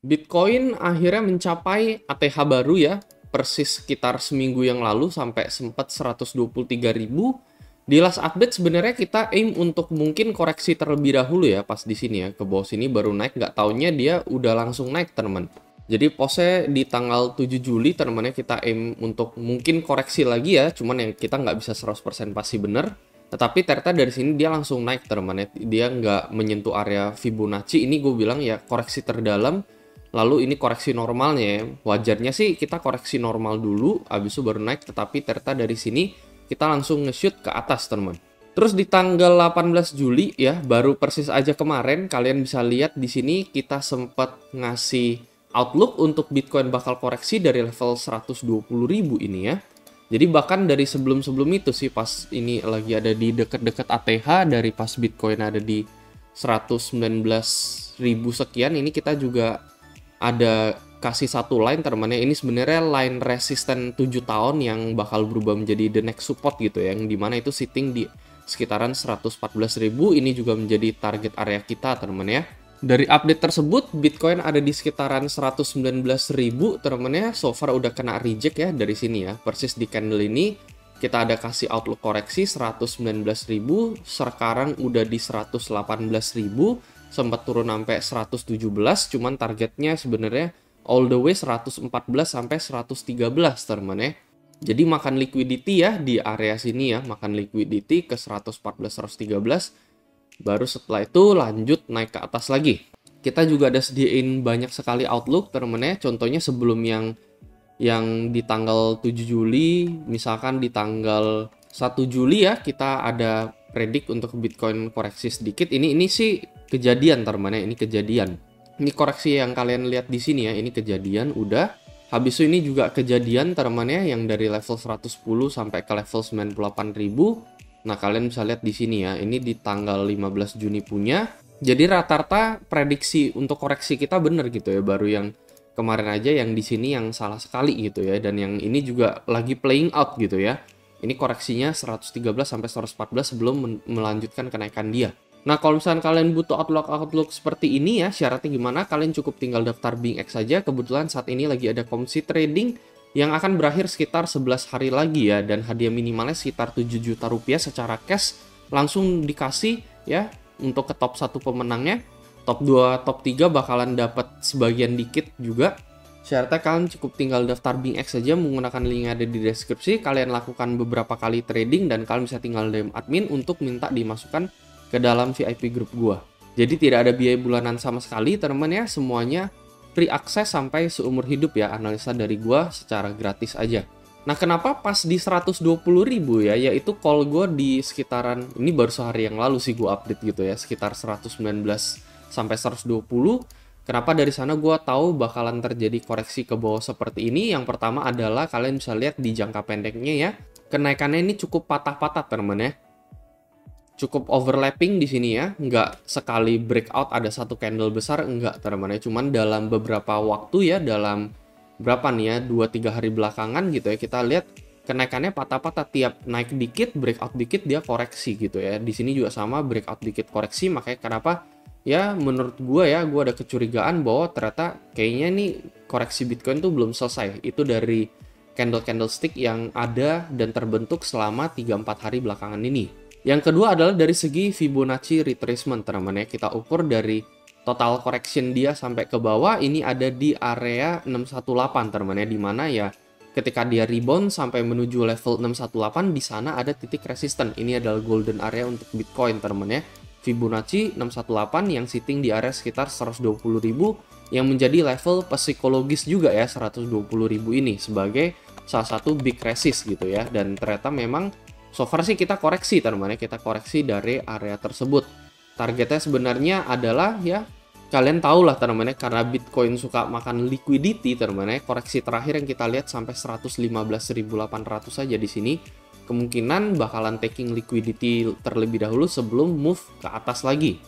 Bitcoin akhirnya mencapai ATH baru ya, persis sekitar seminggu yang lalu sampai sempat 123.000. Di last update sebenarnya kita aim untuk mungkin koreksi terlebih dahulu ya pas di sini ya, ke bawah sini baru naik, nggak taunya dia udah langsung naik teman. Jadi posnya di tanggal 7 Juli teman-temannya kita aim untuk mungkin koreksi lagi ya, cuman yang kita nggak bisa 100% pasti bener. Tetapi ternyata dari sini dia langsung naik teman-temannya, dia nggak menyentuh area Fibonacci. Ini gue bilang ya koreksi terdalam. Lalu ini koreksi normalnya ya. Wajarnya sih kita koreksi normal dulu, habis itu baru naik. Tetapi ternyata dari sini kita langsung nge-shoot ke atas teman. Terus di tanggal 18 Juli ya, baru persis aja kemarin, kalian bisa lihat di sini kita sempat ngasih outlook untuk Bitcoin bakal koreksi dari level 120.000 ini ya. Jadi bahkan dari sebelum-sebelum itu sih, pas ini lagi ada di deket-deket ATH, dari pas Bitcoin ada di 119.000 sekian, ini kita juga ada kasih satu line temannya. Ini sebenarnya line resisten 7 tahun yang bakal berubah menjadi the next support gitu ya, yang dimana itu sitting di sekitaran 114.000. Ini juga menjadi target area kita teman-teman ya. Dari update tersebut Bitcoin ada di sekitaran 119.000 teman-teman ya. So far udah kena reject ya dari sini ya, persis di candle ini kita ada kasih outlook koreksi 119.000, sekarang udah di 118.000, sempat turun sampai 117, cuman targetnya sebenarnya all the way 114 sampai 113 teman ya. Jadi makan liquidity ya di area sini ya, makan liquidity ke 114 113, baru setelah itu lanjut naik ke atas lagi. Kita juga ada sediain banyak sekali outlook teman ya, contohnya sebelum yang di tanggal 7 Juli, misalkan di tanggal 1 Juli ya, kita ada predik untuk Bitcoin koreksi sedikit. Ini sih kejadian teman-teman, ini kejadian. Ini koreksi yang kalian lihat di sini ya, ini kejadian udah. Habis itu ini juga kejadian teman-teman ya, yang dari level 110 sampai ke level 98.000. Nah, kalian bisa lihat di sini ya, ini di tanggal 15 Juni punya. Jadi rata-rata prediksi untuk koreksi kita bener gitu ya, baru yang kemarin aja yang di sini yang salah sekali gitu ya, dan yang ini juga lagi playing out gitu ya. Ini koreksinya 113 sampai 114 sebelum melanjutkan kenaikan dia. Nah, kalau misalnya kalian butuh outlook seperti ini ya, syaratnya gimana? Kalian cukup tinggal daftar BingX saja. Kebetulan saat ini lagi ada komisi trading yang akan berakhir sekitar 11 hari lagi ya, dan hadiah minimalnya sekitar 7 juta rupiah secara cash langsung dikasih ya untuk ke top 1 pemenangnya. Top 2, top 3 bakalan dapat sebagian dikit juga. Syaratnya kalian cukup tinggal daftar BingX saja menggunakan link yang ada di deskripsi. Kalian lakukan beberapa kali trading dan kalian bisa tinggal DM admin untuk minta dimasukkan ke dalam VIP grup gua. Jadi tidak ada biaya bulanan sama sekali teman-teman ya, semuanya free akses sampai seumur hidup ya, analisa dari gua secara gratis aja. Nah, kenapa pas di 120.000 ya, yaitu call gua di sekitaran, ini baru sehari yang lalu sih gua update gitu ya, sekitar 119 sampai 120. Kenapa dari sana gue tahu bakalan terjadi koreksi ke bawah seperti ini? Yang pertama adalah kalian bisa lihat di jangka pendeknya ya, kenaikannya ini cukup patah-patah teman-teman ya. Cukup overlapping di sini ya, nggak sekali breakout ada satu candle besar, enggak teman-teman ya. Cuman dalam beberapa waktu ya, dalam berapa nih ya, 2-3 hari belakangan gitu ya, kita lihat kenaikannya patah-patah, tiap naik dikit, breakout dikit dia koreksi gitu ya. Di sini juga sama, breakout dikit koreksi, makanya kenapa ya menurut gue ya, gue ada kecurigaan bahwa ternyata kayaknya nih koreksi Bitcoin tuh belum selesai. Itu dari candlestick yang ada dan terbentuk selama 3-4 hari belakangan ini. Yang kedua adalah dari segi Fibonacci retracement teman-teman ya. Kita ukur dari total correction dia sampai ke bawah, ini ada di area 618 teman-teman ya, dimana ya ketika dia rebound sampai menuju level 618, di sana ada titik resisten. Ini adalah golden area untuk Bitcoin teman-teman ya. Fibonacci 618 yang sitting di area sekitar 120.000, yang menjadi level psikologis juga ya, 120.000 ini sebagai salah satu big resist gitu ya. Dan ternyata memang so far sih kita koreksi teman-teman ya, kita koreksi dari area tersebut. Targetnya sebenarnya adalah ya, kalian tahu lah teman-teman ya, karena Bitcoin suka makan liquidity teman-teman ya, koreksi terakhir yang kita lihat sampai 115.800 saja di sini. Kemungkinan bakalan taking liquidity terlebih dahulu sebelum move ke atas lagi.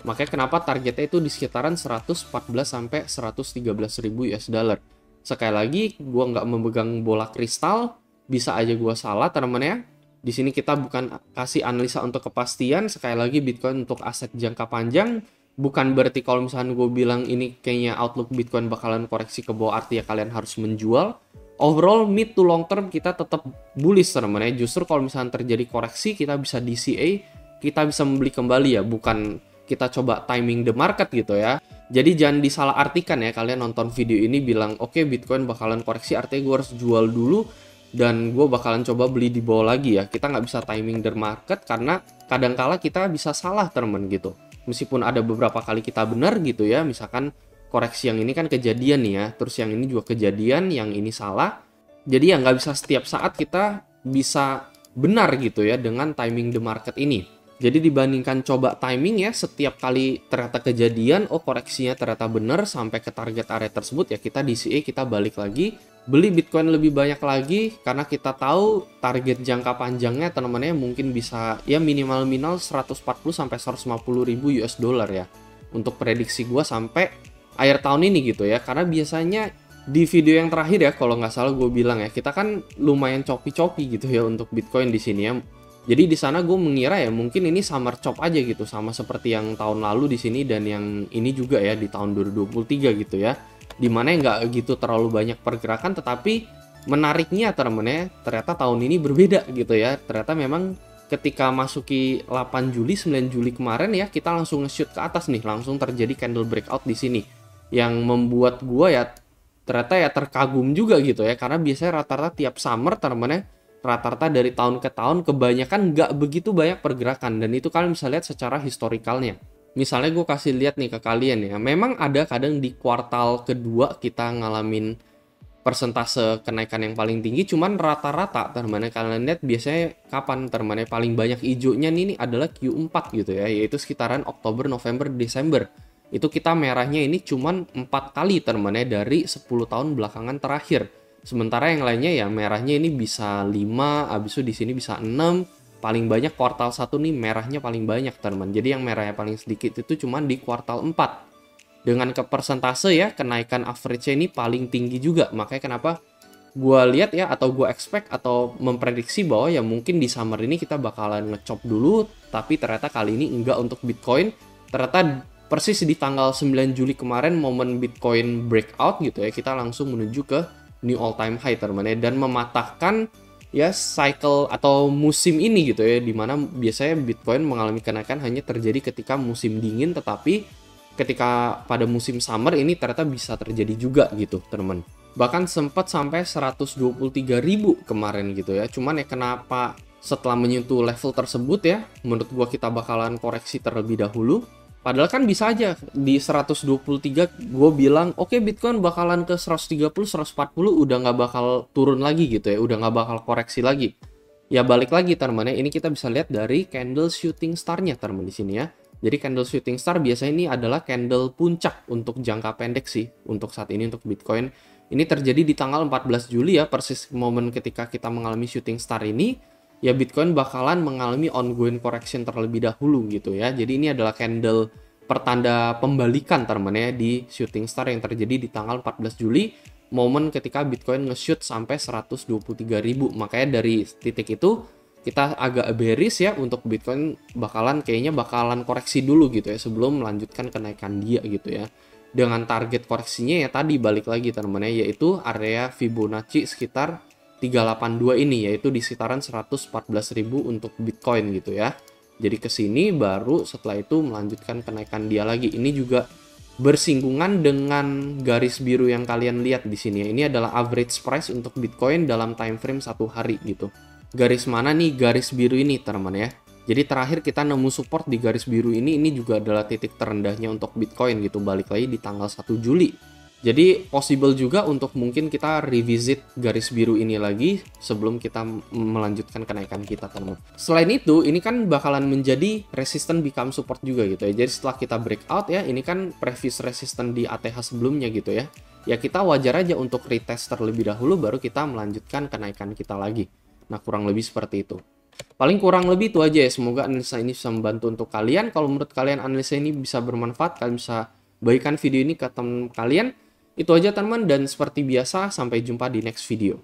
Makanya kenapa targetnya itu di sekitaran 114 sampai 113.000 US dollar. Sekali lagi, gua nggak memegang bola kristal, bisa aja gua salah teman-teman ya. Di sini kita bukan kasih analisa untuk kepastian. Sekali lagi, Bitcoin untuk aset jangka panjang, Bukan berarti kalau misalkan gue bilang ini kayaknya outlook Bitcoin bakalan koreksi ke bawah artinya kalian harus menjual. Overall mid to long term kita tetap bullish teman-teman ya. Justru kalau misalkan terjadi koreksi kita bisa DCA, kita bisa membeli kembali ya, bukan kita coba timing the market gitu ya. Jadi jangan disalahartikan ya, kalian nonton video ini bilang oke, Bitcoin bakalan koreksi artinya gue harus jual dulu dan gue bakalan coba beli di bawah lagi ya. Kita nggak bisa timing the market karena kadangkala kita bisa salah teman gitu. Meskipun ada beberapa kali kita benar gitu ya, misalkan koreksi yang ini kan kejadian nih ya, terus yang ini juga kejadian, yang ini salah. Jadi ya nggak bisa setiap saat kita bisa benar gitu ya dengan timing the market ini. Jadi dibandingkan coba timing ya, setiap kali ternyata kejadian, oh koreksinya ternyata benar sampai ke target area tersebut ya kita DCA, kita balik lagi, beli Bitcoin lebih banyak lagi karena kita tahu target jangka panjangnya teman-temannya mungkin bisa ya minimal 140 sampai 150 ribu US dollar ya. Untuk prediksi gue sampai akhir tahun ini gitu ya, karena biasanya di video yang terakhir ya kalau nggak salah gue bilang ya, kita kan lumayan choppy-choppy gitu ya untuk Bitcoin di sini ya. Jadi di sana gue mengira ya mungkin ini summer chop aja gitu, sama seperti yang tahun lalu di sini dan yang ini juga ya di tahun 2023 gitu ya. Dimana nggak gitu terlalu banyak pergerakan, tetapi menariknya temen-temen ternyata tahun ini berbeda gitu ya. Ternyata memang ketika masuki 8 Juli, 9 Juli kemarin ya, kita langsung nge-shoot ke atas nih, langsung terjadi candle breakout di sini. Yang membuat gue ya ternyata ya terkagum juga gitu ya, karena biasanya rata-rata tiap summer temen-temen rata-rata dari tahun ke tahun kebanyakan nggak begitu banyak pergerakan, dan itu kalian bisa lihat secara historikalnya. Misalnya gue kasih lihat nih ke kalian ya, memang ada kadang di kuartal kedua kita ngalamin persentase kenaikan yang paling tinggi, cuman rata-rata teman-teman kalian lihat biasanya kapan teman-teman paling banyak hijaunya nih adalah Q4 gitu ya, yaitu sekitaran Oktober, November, Desember. Itu kita merahnya ini cuman 4 kali teman-teman dari 10 tahun belakangan terakhir. Sementara yang lainnya ya merahnya ini bisa 5, abis itu di sini bisa 6, paling banyak kuartal 1 nih merahnya paling banyak teman-teman. Jadi yang merahnya paling sedikit itu cuman di kuartal 4. Dengan ke persentase ya kenaikan average-nya ini paling tinggi juga. Makanya kenapa gue lihat ya, atau gue expect atau memprediksi bahwa ya mungkin di summer ini kita bakalan ngechop dulu, tapi ternyata kali ini enggak untuk Bitcoin. Ternyata persis di tanggal 9 Juli kemarin momen Bitcoin breakout gitu ya, kita langsung menuju ke new all time high teman-teman, dan mematahkan ya cycle atau musim ini gitu ya, dimana biasanya Bitcoin mengalami kenaikan hanya terjadi ketika musim dingin, tetapi ketika pada musim summer ini ternyata bisa terjadi juga gitu teman-teman. Bahkan sempat sampai 123.000 kemarin gitu ya. Cuman ya kenapa setelah menyentuh level tersebut ya, menurut gua kita bakalan koreksi terlebih dahulu. Padahal kan bisa aja di 123 gue bilang oke, Bitcoin bakalan ke 130, 140 udah nggak bakal turun lagi gitu ya, udah nggak bakal koreksi lagi. Ya balik lagi teman-teman ya, ini kita bisa lihat dari candle shooting star-nya teman-teman di sini ya. Jadi candle shooting star biasanya ini adalah candle puncak untuk jangka pendek sih untuk saat ini untuk Bitcoin. Ini terjadi di tanggal 14 Juli ya, persis momen ketika kita mengalami shooting star ini. Ya Bitcoin bakalan mengalami ongoing correction terlebih dahulu gitu ya. Jadi ini adalah candle pertanda pembalikan teman-teman ya di shooting star yang terjadi di tanggal 14 Juli, momen ketika Bitcoin nge-shoot sampai 123.000. Makanya dari titik itu kita agak bearish ya untuk Bitcoin, kayaknya bakalan koreksi dulu gitu ya sebelum melanjutkan kenaikan dia gitu ya. Dengan target koreksinya ya tadi balik lagi teman-teman ya, yaitu area Fibonacci sekitar 382 ini, yaitu di sekitaran 114.000 untuk Bitcoin gitu ya. Jadi ke sini baru setelah itu melanjutkan kenaikan dia lagi. Ini juga bersinggungan dengan garis biru yang kalian lihat di sini ya. Ini adalah average price untuk Bitcoin dalam time frame 1 hari gitu. Garis mana nih? Garis biru ini teman-teman ya. Jadi terakhir kita nemu support di garis biru ini juga adalah titik terendahnya untuk Bitcoin gitu. Balik lagi di tanggal 1 Juli. Jadi possible juga untuk mungkin kita revisit garis biru ini lagi sebelum kita melanjutkan kenaikan kita teman-teman. Selain itu, ini kan bakalan menjadi resistance become support juga gitu ya. Jadi setelah kita breakout ya, ini kan previous resistance di ATH sebelumnya gitu ya. Ya kita wajar aja untuk retest terlebih dahulu baru kita melanjutkan kenaikan kita lagi. Nah kurang lebih seperti itu. Paling kurang lebih itu aja ya. Semoga analisa ini bisa membantu untuk kalian. Kalau menurut kalian analisa ini bisa bermanfaat, kalian bisa bagikan video ini ke teman kalian. Itu aja teman-teman, dan seperti biasa sampai jumpa di next video.